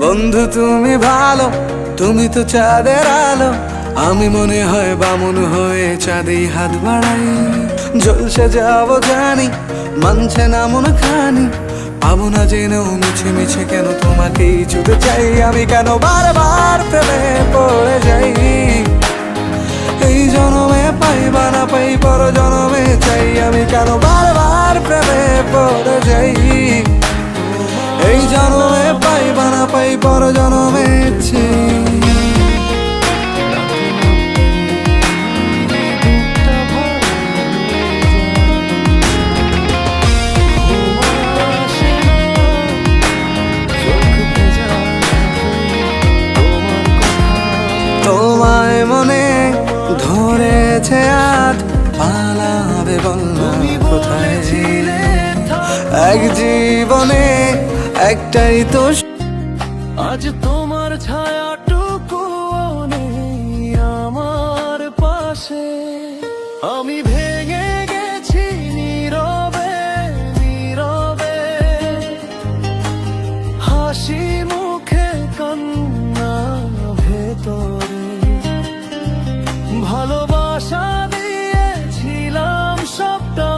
বন্ধু তুমি ভালো, তুমি তো চাঁদের আলো, আমি মনে হয় বামুন হয়ে চাঁদে হাত বাড়াই। জলসে যাবো জানি, মানছে না মন খানি, পাবো না জেনেও মিছে মিছে কেন তোমাকেই ছুতে চাই। আমি কেন বারবার প্রেমে পড়ে যাই, এই জনমে পাই বা না পাই পর জনমে চাই। আমি কেন বারবার প্রেমে পড়ে যাই, এই জনমে পাই বা না পাই পর জনমে চাই। তোমায় মনে ধরেছে আজ, পালাবে বলনা কোথায় ছিলে। এক জীবনে একটাই তো, আজ তোমার ছায়াটুকু নেই আমার পাশে। আমি